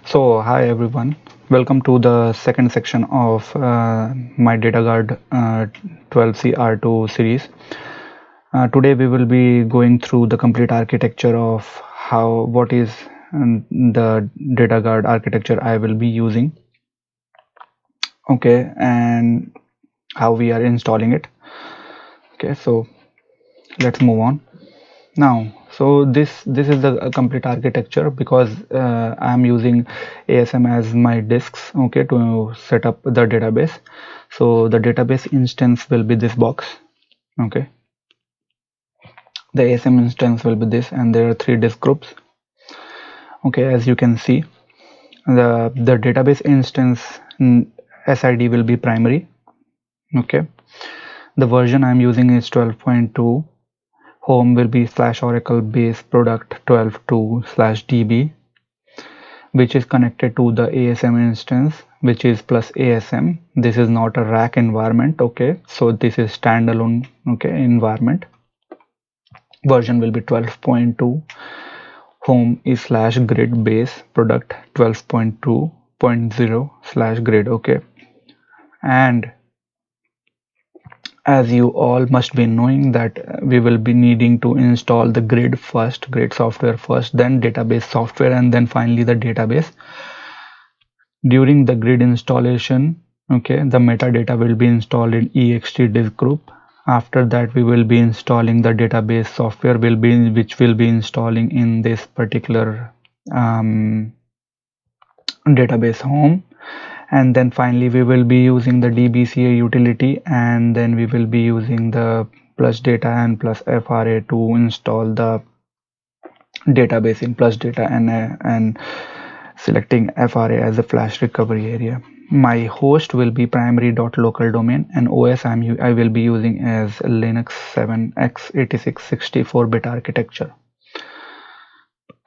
So, hi everyone. Welcome to the second section of my Dataguard 12CR2 series. Today we will be going through the complete architecture of what is the Dataguard architecture I will be using. Okay, and how we are installing it. Okay, so let's move on. Now, so this is the complete architecture because I'm using ASM as my disks, okay, to set up the database. So the database instance will be this box, okay. The ASM instance will be this, and there are three disk groups, okay. As you can see, the database instance SID will be primary, okay. The version I'm using is 12.2. Home will be /oracle base product 12.2/db, which is connected to the ASM instance, which is plus ASM. This is not a rack environment, okay. So this is standalone, okay, environment. Version will be 12.2. Home is /grid base product 12.2.0/grid, okay. And as you all must be knowing that we will be needing to install the grid software first, then database software, and then finally the database. During the grid installation, okay, the metadata will be installed in ext disk group. After that, we will be installing the database software which will be installing in this particular database home. And then finally we will be using the dbca utility, and then we will be using the plus data and plus fra to install the database in plus data and selecting fra as a flash recovery area. My host will be primary.local domain, and os I will be using as linux 7 x86 64-bit architecture.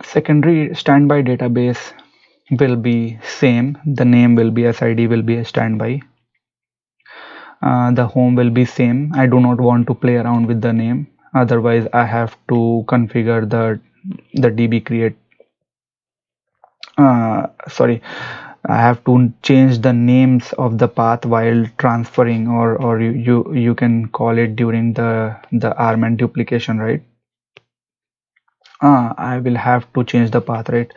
Secondary standby database will be same. The name will be sid will be a standby. The home will be same. I do not want to play around with the name, otherwise I have to configure the db create sorry, I have to change the names of the path while transferring, or you can call it during the arm duplication, right? I will have to change the path, right?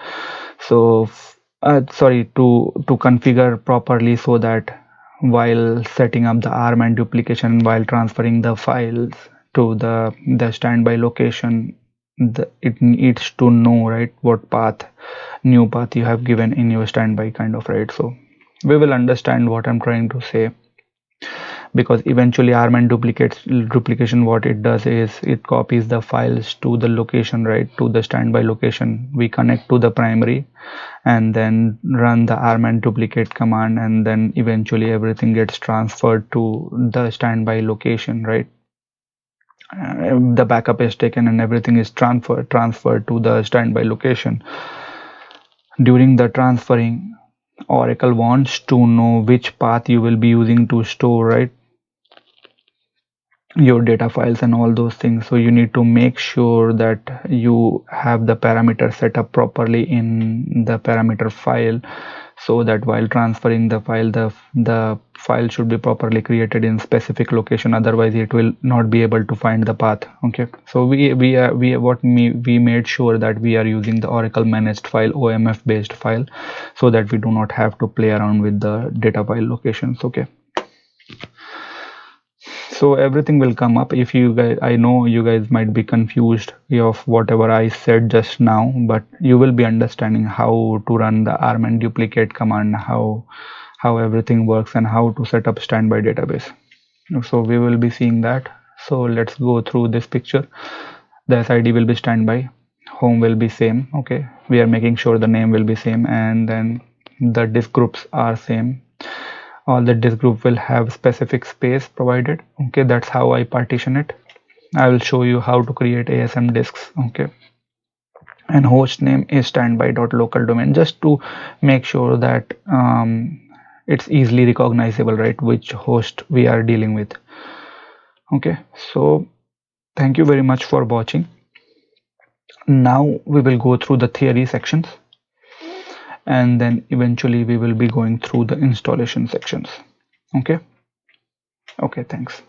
So sorry, to configure properly, so that while setting up the arm and duplication, while transferring the files to the standby location, it needs to know, right, what new path you have given in your standby, kind of, right? So we will understand what I'm trying to say, because eventually arm and duplication, what it does is it copies the files to the location, right, to the standby location. We connect to the primary and then run the arm and duplicate command, and then eventually everything gets transferred to the standby location, right? The backup is taken and everything is transferred to the standby location. During the transferring, Oracle wants to know which path you will be using to store, right, your data files and all those things. So you need to make sure that you have the parameter set up properly in the parameter file, so that while transferring the file, the file should be properly created in specific location, otherwise it will not be able to find the path, okay. So we made sure that we are using the Oracle managed file, OMF based file, so that we do not have to play around with the data file locations, okay. So everything will come up. If you guys, I know you guys might be confused of whatever I said just now, but you will be understanding how to run the arm and duplicate command, how everything works, and how to set up standby database. So we will be seeing that. So let's go through this picture. The SID will be standby, home will be same, okay. We are making sure the name will be same, and then the disk groups are same. All the disk group will have specific space provided, okay. That's how I partition it. I will show you how to create ASM disks, okay. And host name is standby.local domain, just to make sure that it's easily recognizable, right, which host we are dealing with, okay. So thank you very much for watching. Now we will go through the theory sections, and then eventually we will be going through the installation sections. Okay. Okay, thanks.